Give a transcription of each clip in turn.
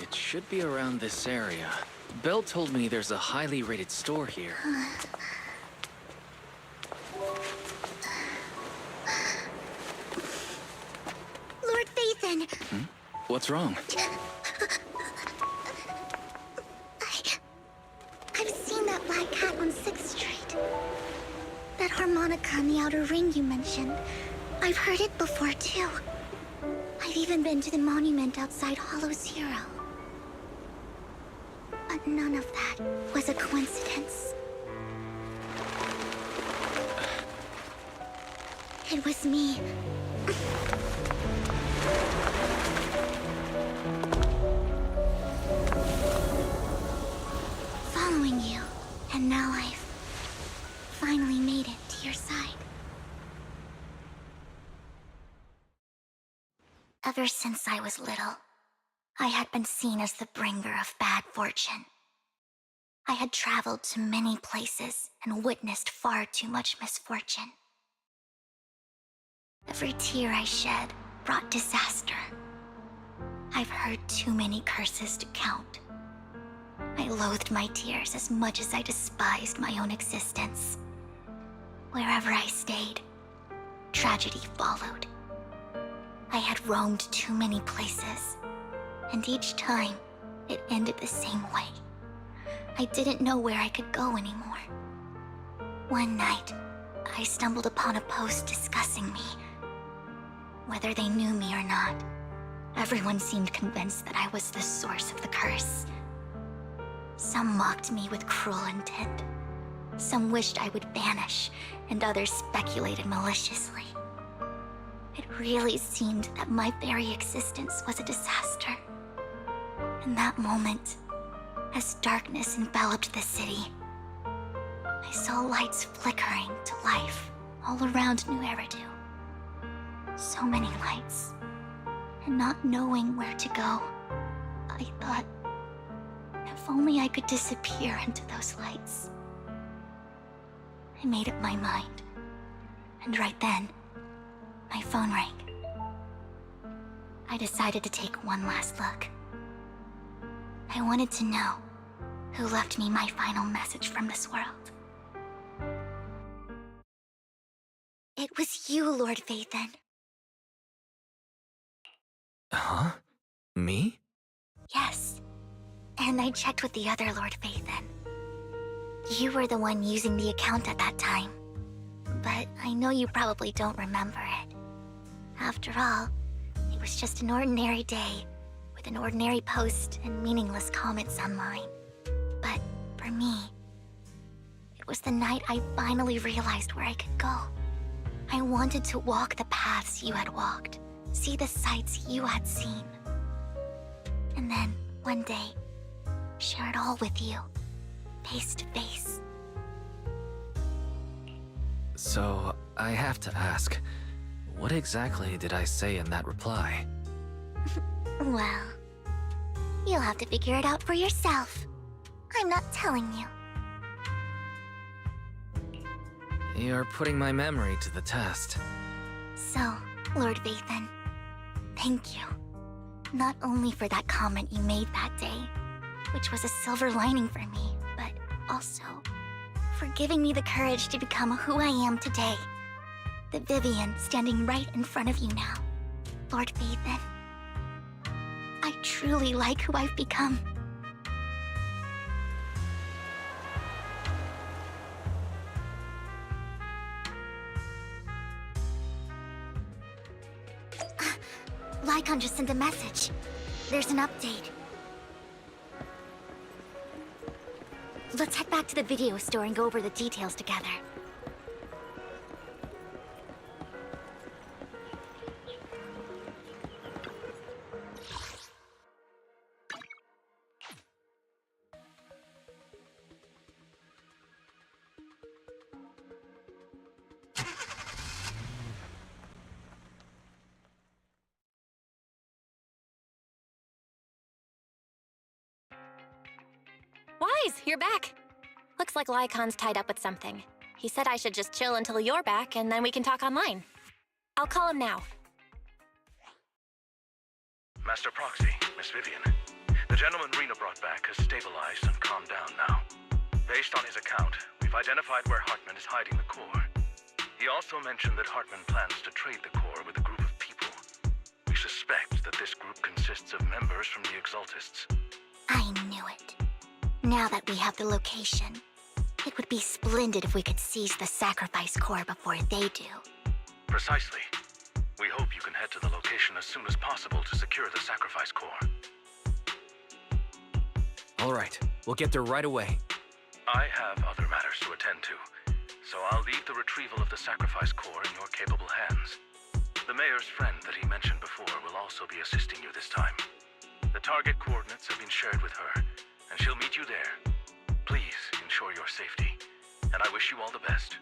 It should be around this area. Belle told me there's a highly rated store here. Lord Phaethon! What's wrong? I've seen that black cat on 6th Street. That harmonica in the outer ring you mentioned. I've heard it before, too. I've even been to the monument outside Hollow Zero. But none of that was a coincidence. It was me. Following you, and now I've finally made it to your side. Ever since I was little, I had been seen as the bringer of bad fortune. I had traveled to many places and witnessed far too much misfortune. Every tear I shed brought disaster. I've heard too many curses to count. I loathed my tears as much as I despised my own existence. Wherever I stayed, tragedy followed. I had roamed too many places, and each time, it ended the same way. I didn't know where I could go anymore. One night, I stumbled upon a post discussing me. Whether they knew me or not, everyone seemed convinced that I was the source of the curse. Some mocked me with cruel intent. Some wished I would vanish, and others speculated maliciously. It really seemed that my very existence was a disaster. In that moment, as darkness enveloped the city, I saw lights flickering to life all around New Eridu. So many lights, and not knowing where to go, I thought, if only I could disappear into those lights. I made up my mind, and right then, my phone rang. I decided to take one last look. I wanted to know who left me my final message from this world. It was you, Lord Phaethon. Huh? Me? Yes. And I checked with the other Lord Phaethon. You were the one using the account at that time. But I know you probably don't remember it. After all, it was just an ordinary day, with an ordinary post and meaningless comments online. But for me, it was the night I finally realized where I could go. I wanted to walk the paths you had walked, see the sights you had seen. And then, one day, share it all with you, face to face. So, I have to ask, what exactly did I say in that reply? Well, you'll have to figure it out for yourself. I'm not telling you. You're putting my memory to the test. So, Lord Phaethon, thank you. Not only for that comment you made that day, which was a silver lining for me, but also for giving me the courage to become who I am today. The Vivian standing right in front of you now. Lord Phaethon, I truly like who I've become. Lycon just sent a message. There's an update. Let's head back to the video store and go over the details together. Wise, you're back. Looks like Lycon's tied up with something. He said I should just chill until you're back, and then we can talk online. I'll call him now. Master Proxy, Miss Vivian. The gentleman Rena brought back has stabilized and calmed down now. Based on his account, we've identified where Hartman is hiding the core. He also mentioned that Hartman plans to trade the core with a group of people. We suspect that this group consists of members from the Exaltists. I knew it. Now that we have the location, it would be splendid if we could seize the sacrifice core before they do. Precisely. We hope you can head to the location as soon as possible to secure the sacrifice core. All right, we'll get there right away. I have other matters to attend to, so I'll leave the retrieval of the sacrifice core in your capable hands. The mayor's friend that he mentioned before will also be assisting you this time. The target coordinates have been shared with her, and she'll meet you there. Please ensure your safety, and I wish you all the best.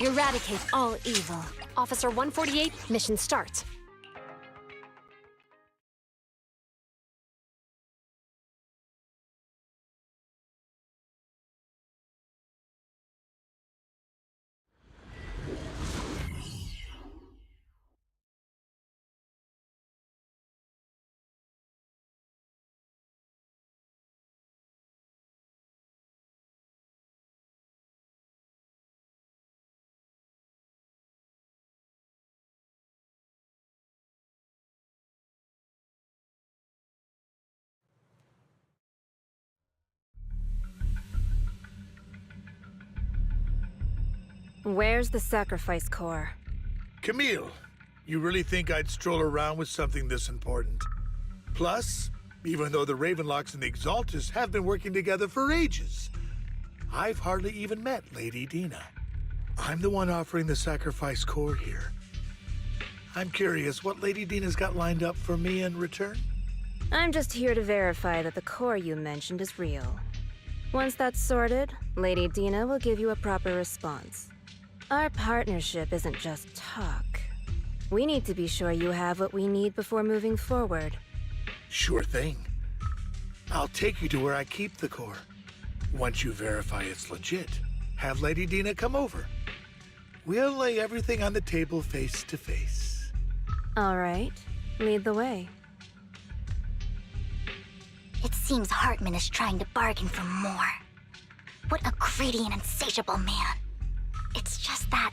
Eradicate all evil. Officer 148, mission starts. Where's the sacrifice core? Camille, you really think I'd stroll around with something this important? Plus, even though the Ravenlocks and the Exaltists have been working together for ages, I've hardly even met Lady Dina. I'm the one offering the sacrifice core here. I'm curious what Lady Dina's got lined up for me in return? I'm just here to verify that the core you mentioned is real. Once that's sorted, Lady Dina will give you a proper response. Our partnership isn't just talk. We need to be sure you have what we need before moving forward. Sure thing. I'll take you to where I keep the core. Once you verify it's legit, have Lady Dina come over. We'll lay everything on the table face to face. All right, lead the way. It seems Hartman is trying to bargain for more. What a greedy and insatiable man. It's just that...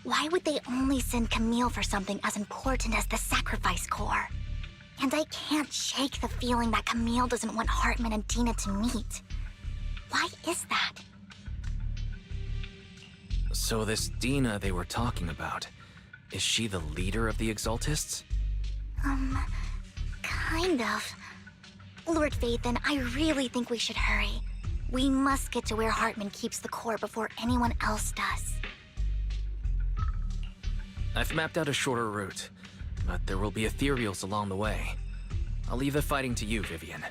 why would they only send Camille for something as important as the sacrifice core? And I can't shake the feeling that Camille doesn't want Hartman and Dina to meet. Why is that? So this Dina they were talking about, is she the leader of the Exaltists? Kind of. Lord Phaethon, I really think we should hurry. We must get to where Hartman keeps the core before anyone else does. I've mapped out a shorter route, but there will be ethereals along the way. I'll leave the fighting to you, Vivian.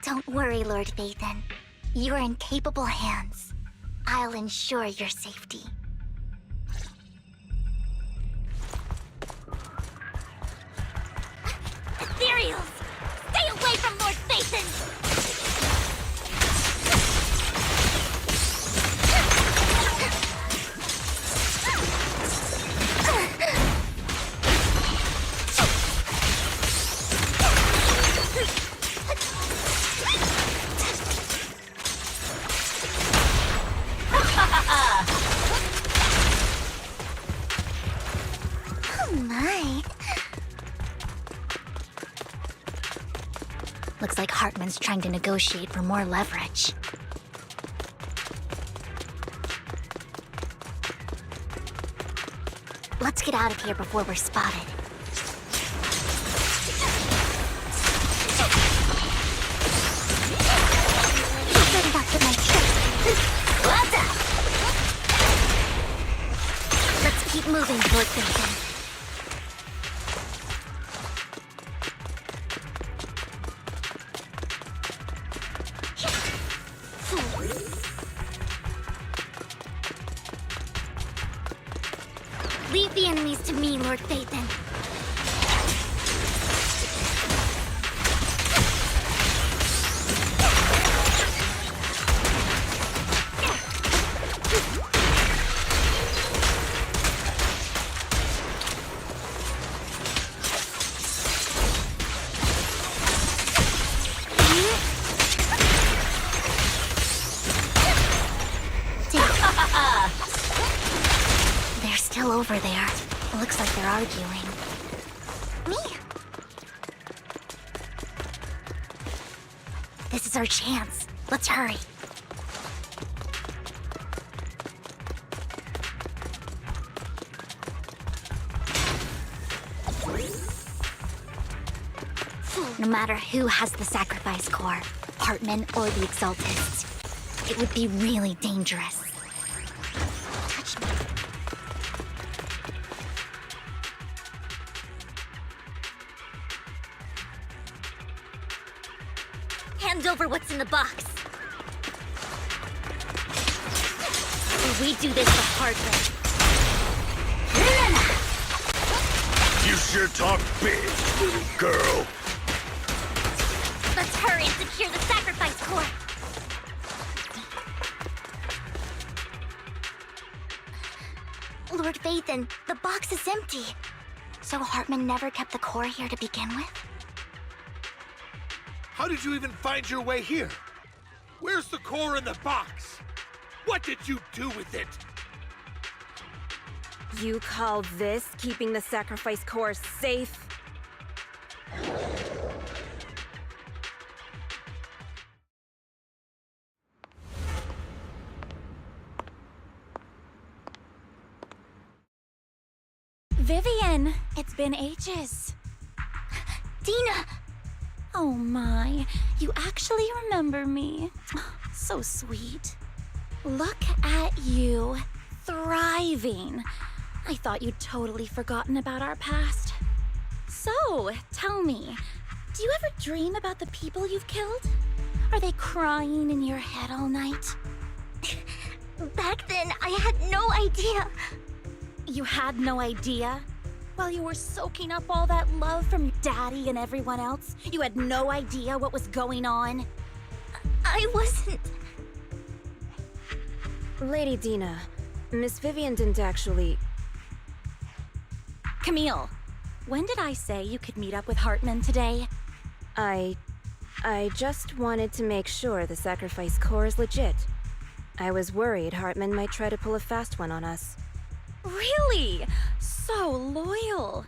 Don't worry, Lord Phaethon. You're in capable hands. I'll ensure your safety. Ethereals! Stay away from Lord Phaethon! Looks like Hartman's trying to negotiate for more leverage. Let's get out of here before we're spotted. Better not get my trick. Let's keep moving, Lord Phaethon. Leave the enemies to me, Lord Phaethon. over there. It looks like they're arguing. Me? This is our chance. Let's hurry. No matter who has the sacrifice core, Hartman or the Exaltists, it would be really dangerous. Touch me. Hand over what's in the box. We do this the hard way. You sure talk big, little girl. Let's hurry and secure the sacrifice core. Lord Phaethon, the box is empty. So Hartman never kept the core here to begin with? How did you even find your way here? Where's the core in the box? What did you do with it? You call this keeping the sacrifice core safe? Vivian, it's been ages. Dina! Oh my, you actually remember me. So sweet. Look at you, thriving. I thought you'd totally forgotten about our past. So, tell me, do you ever dream about the people you've killed? Are they crying in your head all night? Back then, I had no idea. You had no idea? While you were soaking up all that love from your daddy and everyone else, you had no idea what was going on? I wasn't... Lady Dina, Miss Vivian didn't actually... Camille, when did I say you could meet up with Hartman today? I just wanted to make sure the sacrifice core is legit. I was worried Hartman might try to pull a fast one on us. Really? So loyal.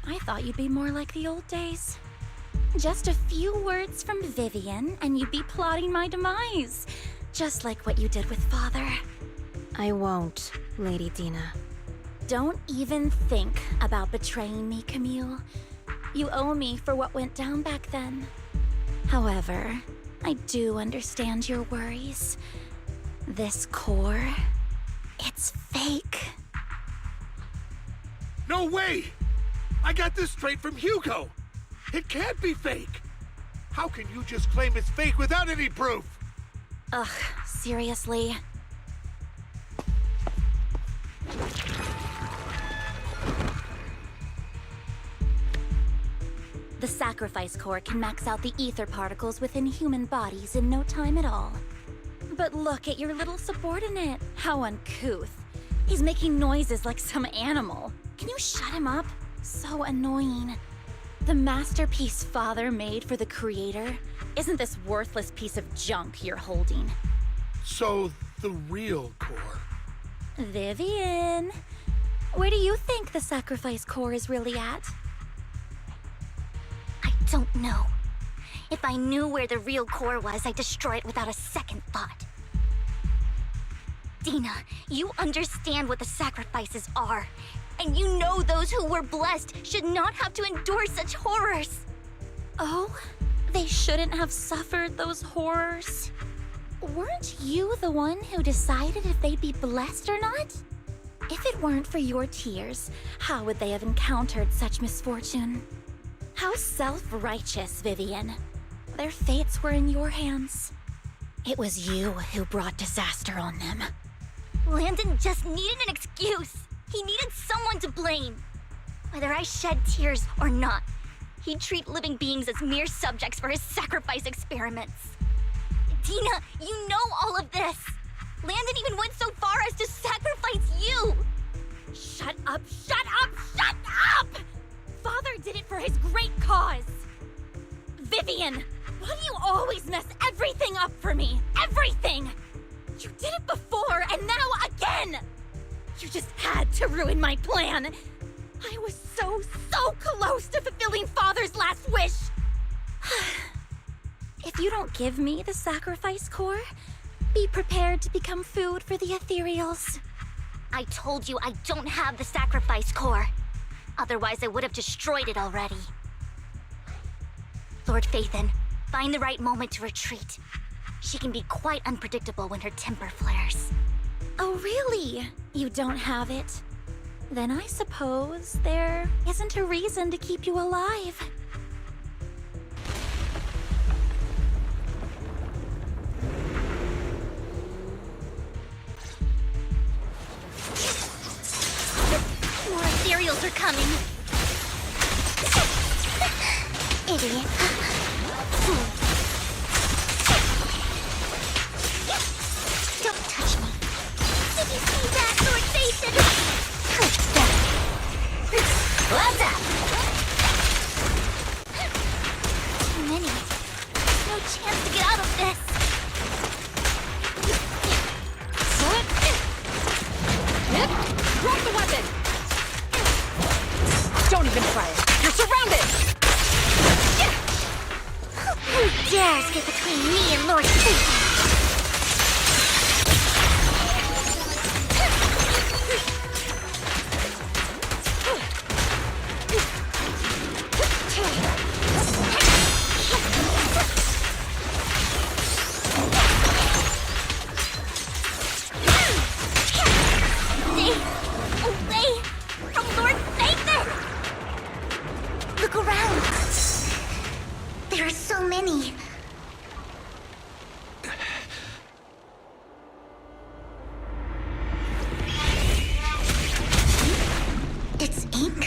I thought you'd be more like the old days. Just a few words from Vivian, and you'd be plotting my demise. Just like what you did with Father. I won't, Lady Dina. Don't even think about betraying me, Camille. You owe me for what went down back then. However, I do understand your worries. This core, it's fake. No way! I got this straight from Hugo! It can't be fake! How can you just claim it's fake without any proof? Ugh, seriously? The sacrifice core can max out the ether particles within human bodies in no time at all. But look at your little subordinate. How uncouth. He's making noises like some animal. Can you shut him up? So annoying. The masterpiece Father made for the Creator isn't this worthless piece of junk you're holding. So, the real core. Vivian, where do you think the sacrifice core is really at? I don't know. If I knew where the real core was, I'd destroy it without a second thought. Dina, you understand what the sacrifices are. And you know those who were blessed should not have to endure such horrors. Oh, they shouldn't have suffered those horrors. Weren't you the one who decided if they'd be blessed or not? If it weren't for your tears, how would they have encountered such misfortune? How self-righteous, Vivian. Their fates were in your hands. It was you who brought disaster on them. Landon just needed an excuse. He needed someone to blame. Whether I shed tears or not, he'd treat living beings as mere subjects for his sacrifice experiments. Dina, you know all of this. Landon even went so far as to sacrifice you. Shut up, shut up, shut up! Father did it for his great cause. Vivian, why do you always mess everything up for me? Everything! You did it before, and now again! You just had to ruin my plan! I was so close to fulfilling Father's last wish! If you don't give me the sacrifice core, be prepared to become food for the ethereals. I told you I don't have the sacrifice core. Otherwise, I would have destroyed it already. Lord Phaethon, find the right moment to retreat. She can be quite unpredictable when her temper flares. Oh, really? You don't have it? Then I suppose there isn't a reason to keep you alive. More ethereals are coming. Idiot. Don't touch me. Did you see that, Lord Phaethon? Good stuff. What's up? Too many. No chance to get out of this. Drop the weapon! Don't even try it. You're surrounded! Who dares get between me and Lord Phaethon? Stay away from Lord Phaethon! Look around. There are so many. It's ink.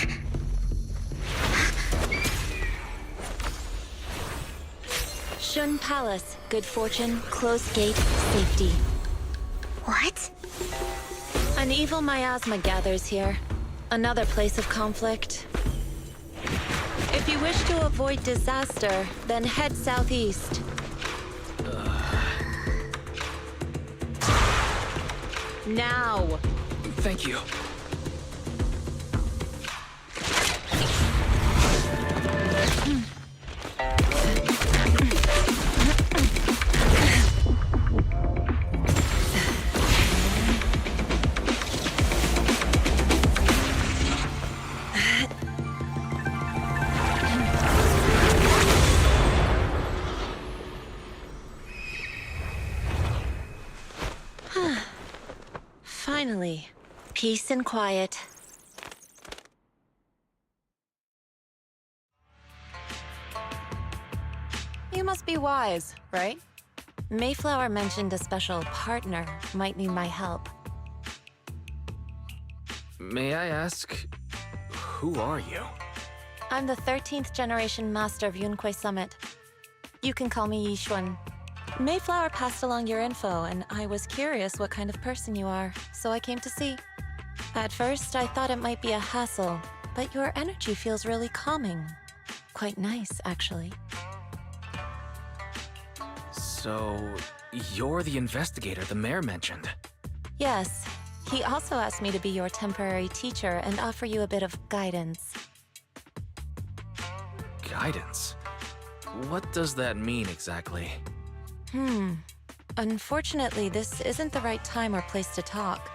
Xuan Palace. Good fortune, closed gate, safety. What? An evil miasma gathers here. Another place of conflict. If you wish to avoid disaster, then head southeast. Now! Thank you. Finally, peace and quiet. You must be wise, right? Mayflower mentioned a special partner might need my help. May I ask, who are you? I'm the 13th generation master of Yunkui Summit. You can call me Xuan. Mayflower passed along your info, and I was curious what kind of person you are, so I came to see. At first, I thought it might be a hassle, but your energy feels really calming. Quite nice, actually. So, you're the investigator the mayor mentioned. Yes. He also asked me to be your temporary teacher and offer you a bit of guidance. Guidance? What does that mean exactly? Unfortunately, this isn't the right time or place to talk.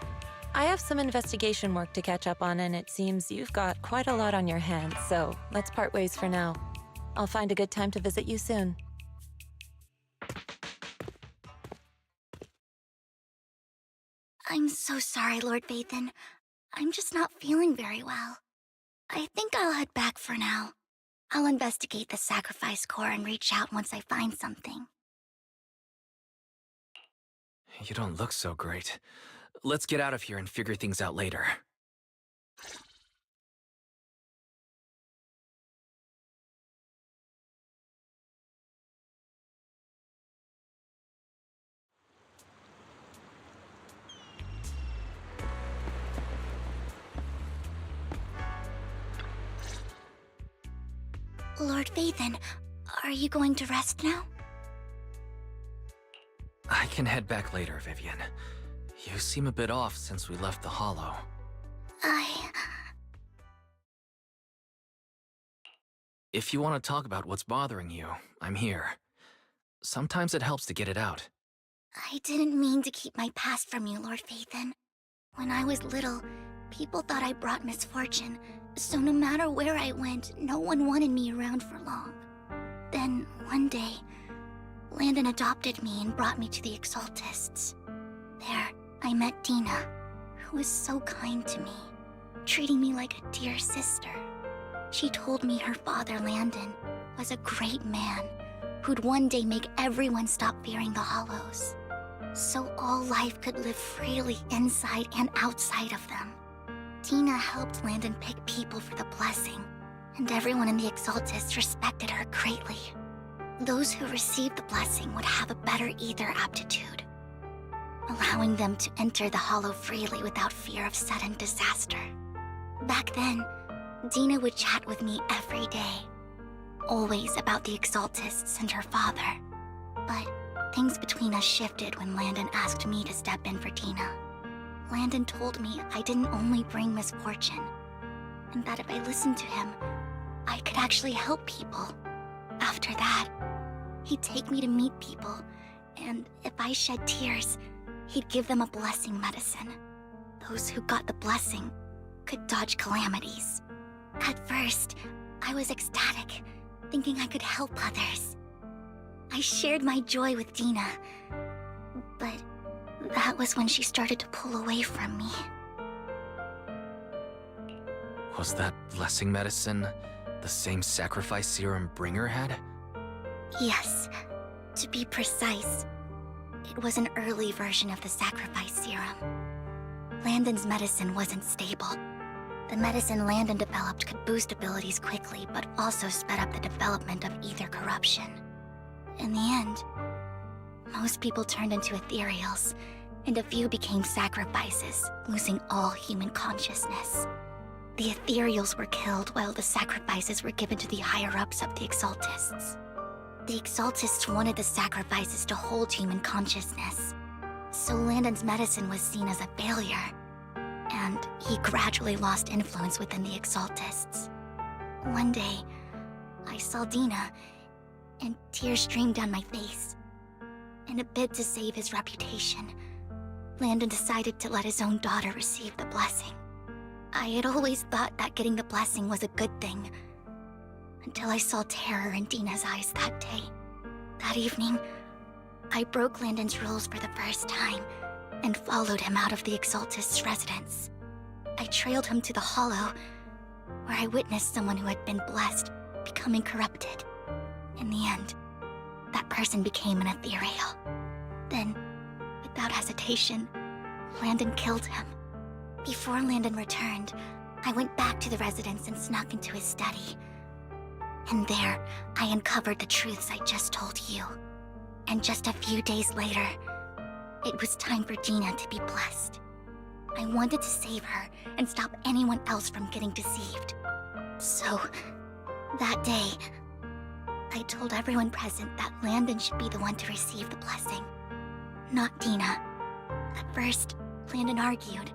I have some investigation work to catch up on, and it seems you've got quite a lot on your hands, so let's part ways for now. I'll find a good time to visit you soon. I'm so sorry, Lord Phaethon. I'm just not feeling very well. I think I'll head back for now. I'll investigate the sacrifice core and reach out once I find something. You don't look so great. Let's get out of here and figure things out later. Lord Phaethon, are you going to rest now? I can head back later, Vivian. You seem a bit off since we left the Hollow. If you want to talk about what's bothering you, I'm here. Sometimes it helps to get it out. I didn't mean to keep my past from you, Lord Phaethon. When I was little, people thought I brought misfortune, so no matter where I went, no one wanted me around for long. Then, one day, Landon adopted me and brought me to the Exaltists. There, I met Dina, who was so kind to me, treating me like a dear sister. She told me her father, Landon, was a great man who'd one day make everyone stop fearing the Hollows, so all life could live freely inside and outside of them. Dina helped Landon pick people for the blessing, and everyone in the Exaltists respected her greatly. Those who received the blessing would have a better ether aptitude, allowing them to enter the Hollow freely without fear of sudden disaster. Back then, Dina would chat with me every day, always about the Exaltists and her father. But things between us shifted when Landon asked me to step in for Dina. Landon told me I didn't only bring misfortune, and that if I listened to him, I could actually help people. After that, he'd take me to meet people, and if I shed tears, he'd give them a blessing medicine. Those who got the blessing could dodge calamities. At first, I was ecstatic, thinking I could help others. I shared my joy with Dina, but that was when she started to pull away from me. Was that blessing medicine the same sacrifice serum Bringer had? Yes, to be precise, it was an early version of the sacrifice serum. Landon's medicine wasn't stable. The medicine Landon developed could boost abilities quickly, but also sped up the development of ether corruption. In the end, most people turned into ethereals, and a few became sacrifices, losing all human consciousness. The ethereals were killed while the sacrifices were given to the higher-ups of the Exaltists. The Exaltists wanted the sacrifices to hold human consciousness, so Landon's medicine was seen as a failure, and he gradually lost influence within the Exaltists. One day, I saw Dina, and tears streamed down my face. In a bid to save his reputation, Landon decided to let his own daughter receive the blessing. I had always thought that getting the blessing was a good thing, until I saw terror in Dina's eyes that day. That evening, I broke Landon's rules for the first time, and followed him out of the Exaltist's residence. I trailed him to the Hollow, where I witnessed someone who had been blessed becoming corrupted. In the end, that person became an ethereal. Then, without hesitation, Landon killed him. Before Landon returned, I went back to the residence and snuck into his study. And there, I uncovered the truths I just told you. And just a few days later, it was time for Dina to be blessed. I wanted to save her and stop anyone else from getting deceived. So, that day, I told everyone present that Landon should be the one to receive the blessing, not Dina. At first, Landon argued,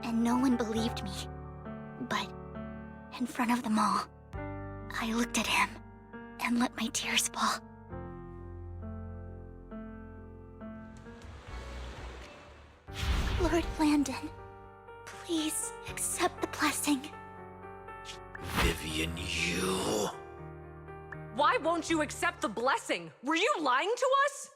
and no one believed me. But, in front of them all, I looked at him and let my tears fall. Lord Landon, please accept the blessing. Vivian, you... Why won't you accept the blessing? Were you lying to us?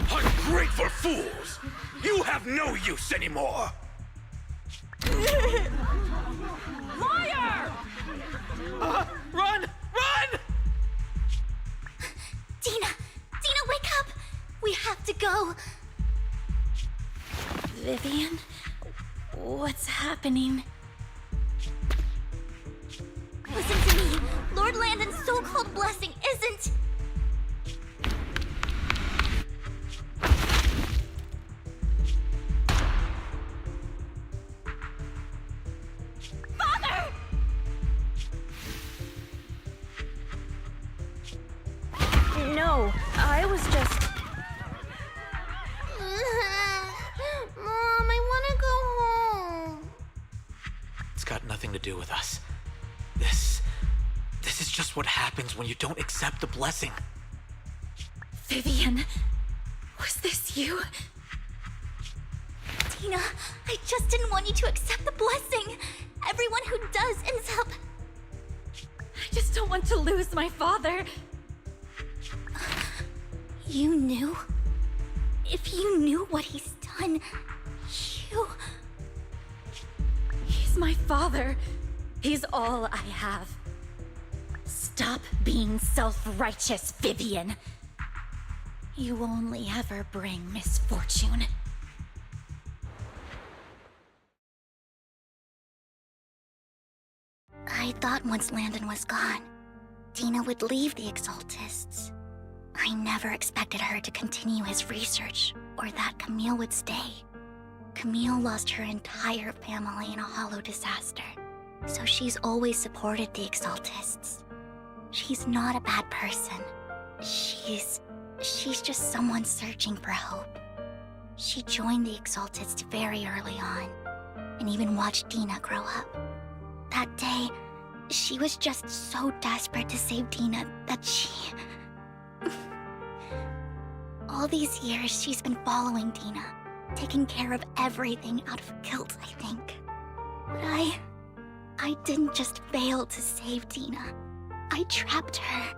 Ungrateful fools! You have no use anymore! Liar! Run! Run! Dina! Dina, wake up! We have to go! Vivian? What's happening? Listen to me! Lord Landon's so-called blessing isn't... Father! No, I was just... to do with us. This is just what happens when you don't accept the blessing. Vivian, was this you? Dina, I just didn't want you to accept the blessing. Everyone who does ends up... I just don't want to lose my father. You knew? If you knew what he's done, you... He's my father. He's all I have. Stop being self-righteous, Vivian. You only ever bring misfortune. I thought once Landon was gone, Dina would leave the Exaltists. I never expected her to continue his research, or that Camille would stay. Camille lost her entire family in a hollow disaster, so she's always supported the Exaltists. She's not a bad person. She's just someone searching for hope. She joined the Exaltists very early on, and even watched Dina grow up. That day, she was just so desperate to save Dina that she... All these years, she's been following Dina, taking care of everything out of guilt, I think. But I didn't just fail to save Dina. I trapped her.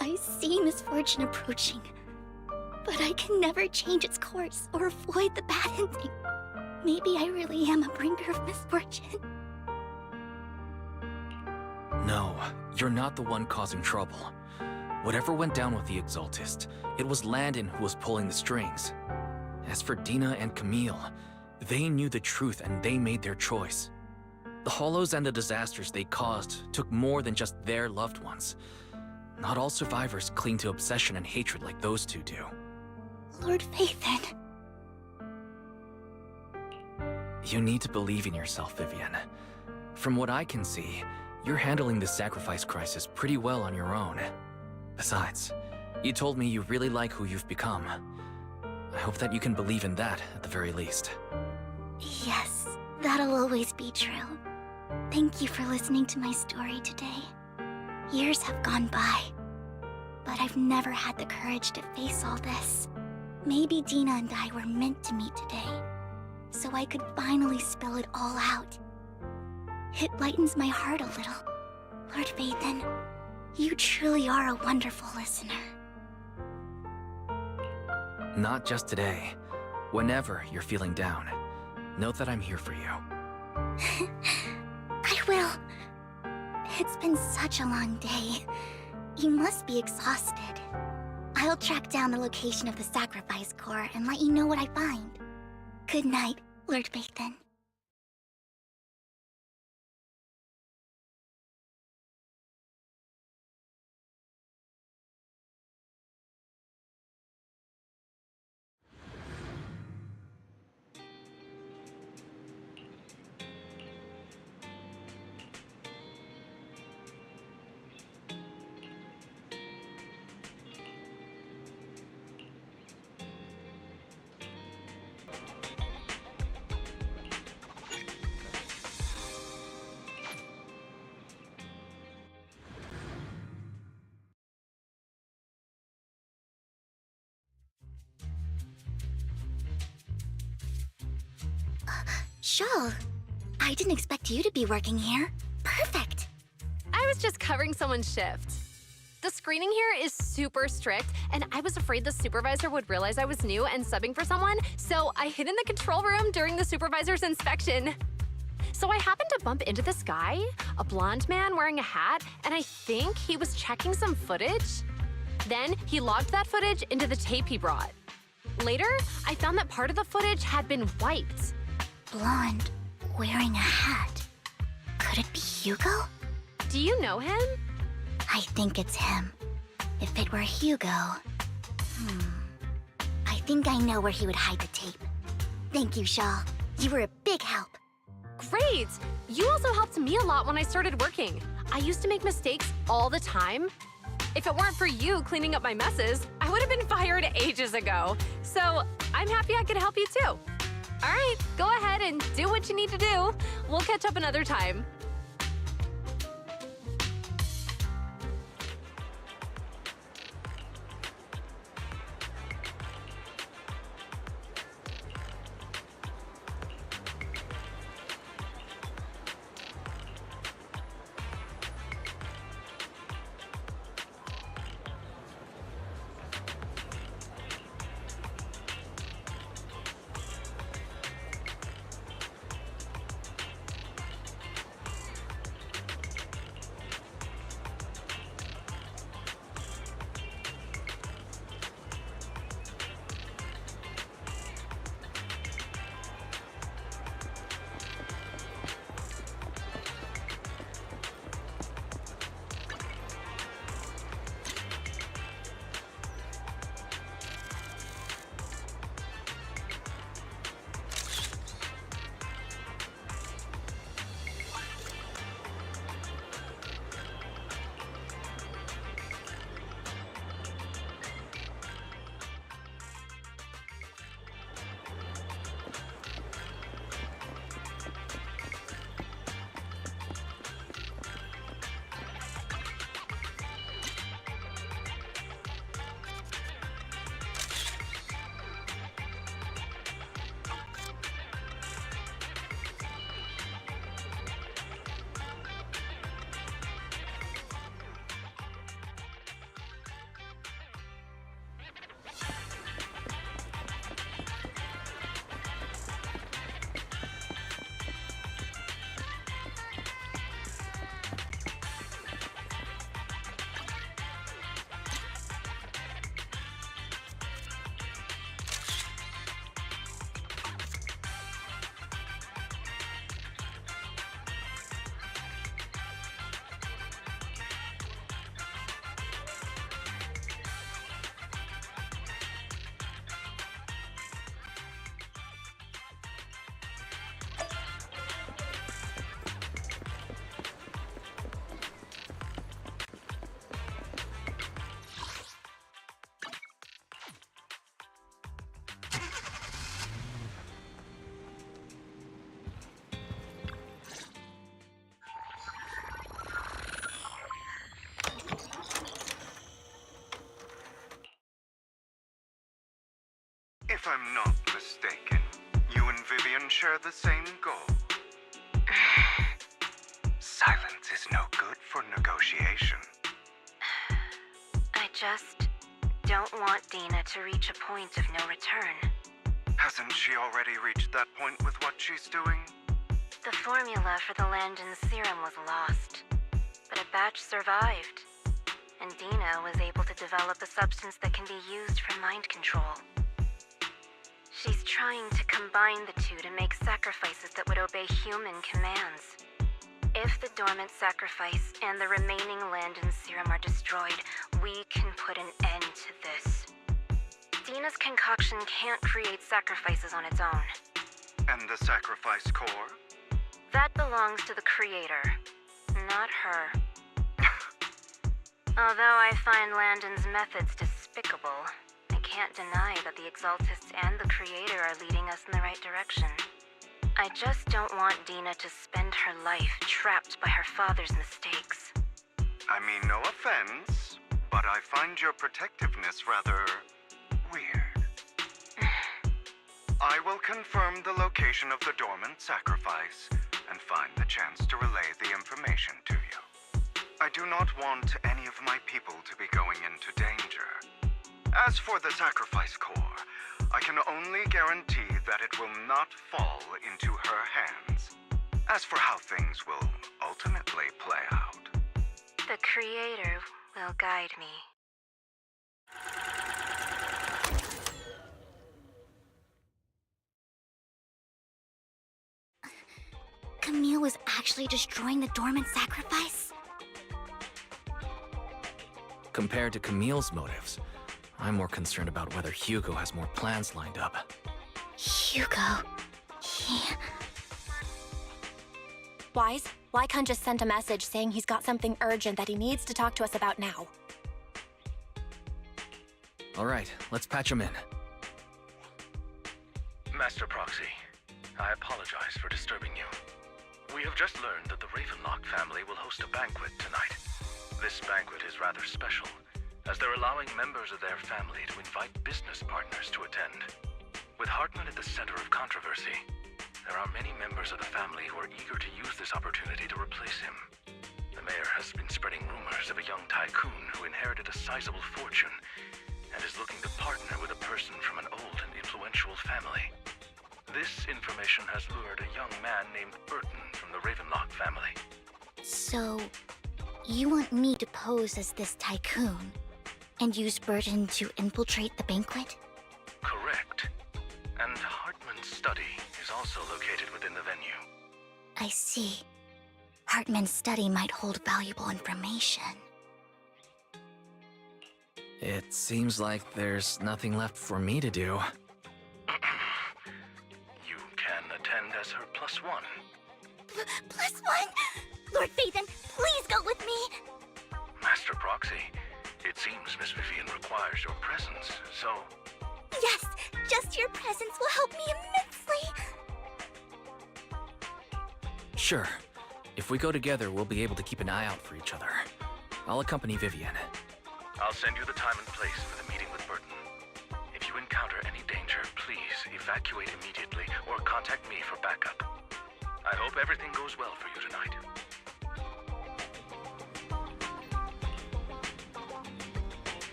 I see misfortune approaching, but I can never change its course or avoid the bad ending. Maybe I really am a bringer of misfortune. No, you're not the one causing trouble. Whatever went down with the Exaltist, it was Landon who was pulling the strings. As for Dina and Camille, they knew the truth and they made their choice. The hollows and the disasters they caused took more than just their loved ones. Not all survivors cling to obsession and hatred like those two do. Lord Phaethon. You need to believe in yourself, Vivian. From what I can see, you're handling this sacrifice crisis pretty well on your own. Besides, you told me you really like who you've become. I hope that you can believe in that at the very least. Yes, that'll always be true. Thank you for listening to my story today. Years have gone by, but I've never had the courage to face all this. Maybe Dina and I were meant to meet today, so I could finally spill it all out. It lightens my heart a little. Lord Phaethon, you truly are a wonderful listener. Not just today. Whenever you're feeling down, note that I'm here for you. I will. It's been such a long day. You must be exhausted. I'll track down the location of the sacrifice core and let you know what I find. Good night, Lord Phaethon. Shaw, I didn't expect you to be working here. Perfect. I was just covering someone's shift. The screening here is super strict, and I was afraid the supervisor would realize I was new and subbing for someone, so I hid in the control room during the supervisor's inspection. So I happened to bump into this guy, a blonde man wearing a hat, and I think he was checking some footage. Then he logged that footage into the tape he brought. Later, I found that part of the footage had been wiped. Blonde, wearing a hat. Could it be Hugo? Do you know him? I think it's him. If it were Hugo... I think I know where he would hide the tape. Thank you, Shaw. You were a big help. Great! You also helped me a lot when I started working. I used to make mistakes all the time. If it weren't for you cleaning up my messes, I would have been fired ages ago. So I'm happy I could help you too. All right, go ahead and do what you need to do. We'll catch up another time. If I'm not mistaken, you and Vivian share the same goal. Silence is no good for negotiation. I just don't want Dina to reach a point of no return. Hasn't she already reached that point with what she's doing? The formula for the Landon serum was lost, but a batch survived, and Dina was able to develop a substance that can be used for mind control. She's trying to combine the two to make sacrifices that would obey human commands. If the dormant sacrifice and the remaining Landon serum are destroyed, we can put an end to this. Dina's concoction can't create sacrifices on its own. And the sacrifice core? That belongs to the creator, not her. Although I find Landon's methods despicable, I can't deny that the Exaltists and the creator are leading us in the right direction. I just don't want Dina to spend her life trapped by her father's mistakes. I mean, no offense, but I find your protectiveness rather weird. I will confirm the location of the dormant sacrifice and find the chance to relay the information to you. I do not want any of my people to be going into danger. As for the sacrifice core, I can only guarantee that it will not fall into her hands. As for how things will ultimately play out, the creator will guide me. Camille was actually destroying the dormant sacrifice? Compared to Camille's motives, I'm more concerned about whether Hugo has more plans lined up. Hugo... Wise, Lycon just sent a message saying he's got something urgent that he needs to talk to us about now. Alright, let's patch him in. Master Proxy, I apologize for disturbing you. We have just learned that the Ravenlock family will host a banquet tonight. This banquet is rather special, as they're allowing members of their family to invite business partners to attend. With HARTMAN at the center of controversy, there are many members of the family who are eager to use this opportunity to replace him. The mayor has been spreading rumors of a young tycoon who inherited a sizable fortune and is looking to partner with a person from an old and influential family. This information has lured a young man named Burton from the Ravenlock family. So, you want me to pose as this tycoon and use Burton to infiltrate the banquet? Correct. And Hartman's study is also located within the venue. I see. Hartman's study might hold valuable information. It seems like there's nothing left for me to do. You can attend as her +1. +1? Lord Phaethon, please go with me! Master Proxy, it seems Miss Vivian requires your presence, so... Yes, just your presence will help me immensely! Sure. If we go together, we'll be able to keep an eye out for each other. I'll accompany Vivian. I'll send you the time and place for the meeting with Burton. If you encounter any danger, please evacuate immediately or contact me for backup. I hope everything goes well for you tonight.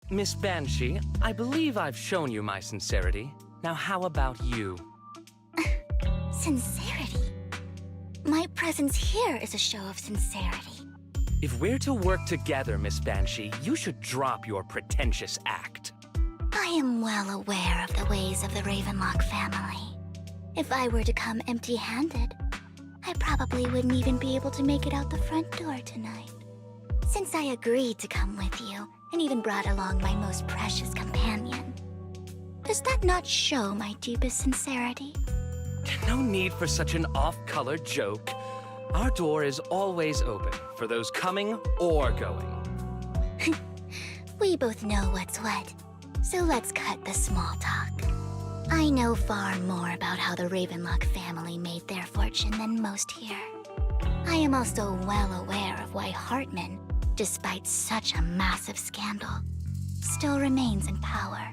Miss Banshee, I believe I've shown you my sincerity. Now how about you? Sincerity? My presence here is a show of sincerity. If we're to work together, Miss Banshee, you should drop your pretentious act. I am well aware of the ways of the Ravenlock family. If I were to come empty-handed, I probably wouldn't even be able to make it out the front door tonight. Since I agreed to come with you, and even brought along my most precious companion, does that not show my deepest sincerity? No need for such an off-color joke. Our door is always open for those coming or going. We both know what's what, so let's cut the small talk. I know far more about how the Ravenlock family made their fortune than most here. I am also well aware of why HARTMAN, despite such a massive scandal, still remains in power.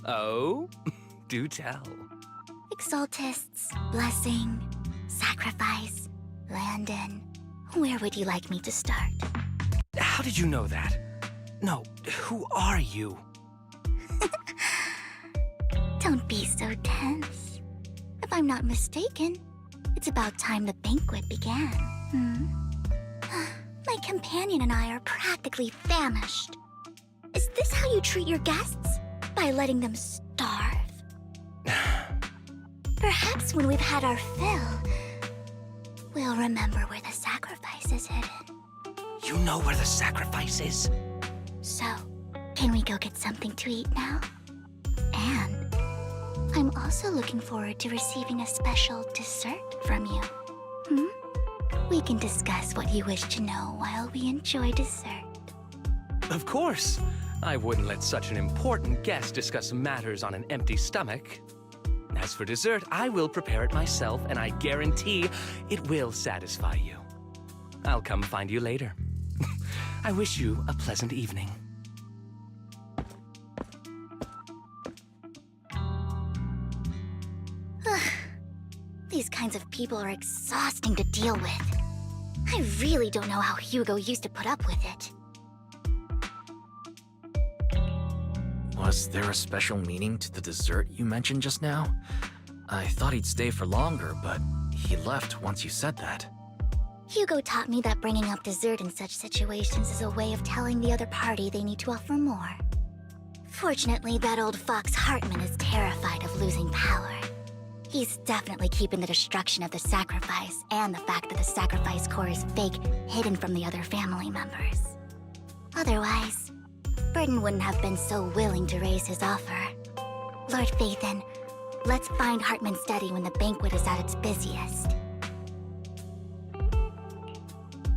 Oh? Do tell. Exaltists, blessing, sacrifice, Landon. Where would you like me to start? How did you know that? No, who are you? Don't be so tense. If I'm not mistaken, it's about time the banquet began. My companion and I are practically famished. Is this how you treat your guests? By letting them starve? Perhaps when we've had our fill, we'll remember where the sacrifice is hidden. You know where the sacrifice is? So, can we go get something to eat now? And I'm also looking forward to receiving a special dessert from you. We can discuss what you wish to know while we enjoy dessert. Of course. I wouldn't let such an important guest discuss matters on an empty stomach. As for dessert, I will prepare it myself, and I guarantee it will satisfy you. I'll come find you later. I wish you a pleasant evening. These kinds of people are exhausting to deal with. I really don't know how Hugo used to put up with it. Was there a special meaning to the dessert you mentioned just now? I thought he'd stay for longer, but he left once you said that. Hugo taught me that bringing up dessert in such situations is a way of telling the other party they need to offer more. Fortunately, that old fox HARTMAN is terrified of losing power. He's definitely keeping the destruction of the sacrifice and the fact that the sacrifice core is fake hidden from the other family members. Otherwise, Burden wouldn't have been so willing to raise his offer. Lord Phaethon, let's find HARTMAN's study when the banquet is at its busiest.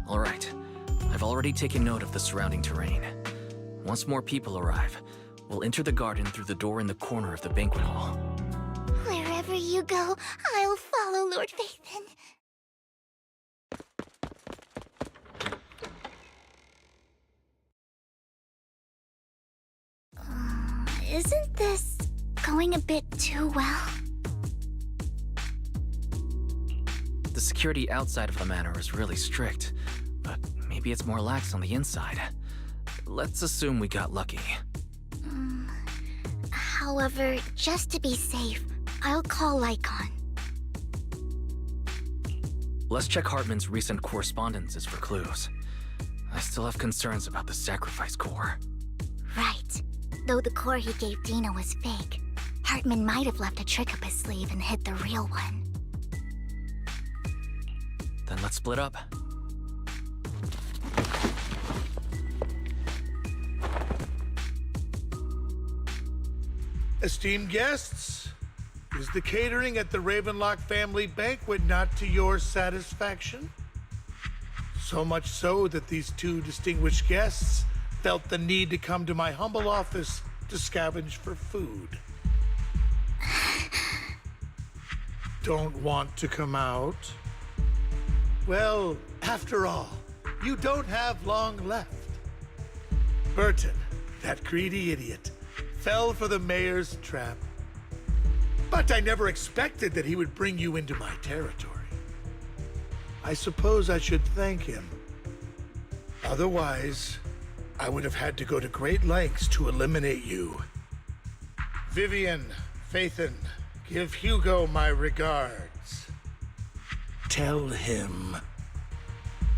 All right. I've already taken note of the surrounding terrain. Once more people arrive, we'll enter the garden through the door in the corner of the banquet hall. Wherever you go, I'll follow, Lord Phaethon. Isn't this going a bit too well? The security outside of the manor is really strict, but maybe it's more lax on the inside. Let's assume we got lucky. However, just to be safe, I'll call Lycon. Let's check HARTMAN's recent correspondences for clues. I still have concerns about the sacrifice core. Right. Though the core he gave Dina was fake, HARTMAN might have left a trick up his sleeve and hid the real one. Then let's split up. Esteemed guests, is the catering at the Ravenlock family banquet not to your satisfaction? So much so that these two distinguished guests felt the need to come to my humble office to scavenge for food. Don't want to come out? Well, after all, you don't have long left. Burton, that greedy idiot, fell for the mayor's trap. But I never expected that he would bring you into my territory. I suppose I should thank him. Otherwise, I would have had to go to great lengths to eliminate you. Vivian, Phaethon, give Hugo my regards. Tell him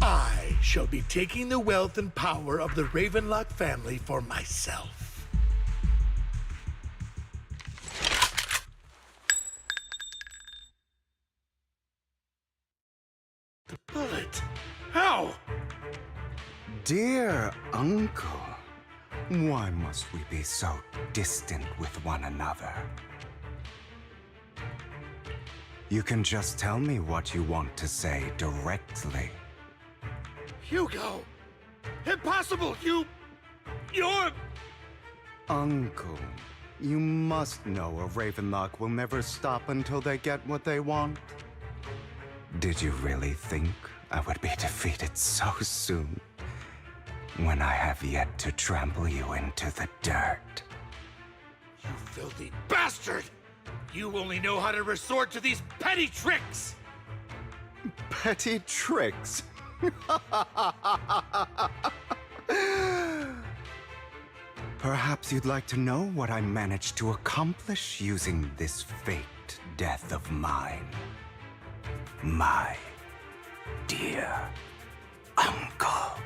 I shall be taking the wealth and power of the Ravenlock family for myself. The bullet? How? Dear uncle, why must we be so distant with one another? You can just tell me what you want to say directly. Hugo! Impossible! You're... Uncle, you must know a Ravenlock will never stop until they get what they want. Did you really think I would be defeated so soon? When I have yet to trample you into the dirt. You filthy bastard! You only know how to resort to these petty tricks! Petty tricks? Perhaps you'd like to know what I managed to accomplish using this faked death of mine. My dear uncle.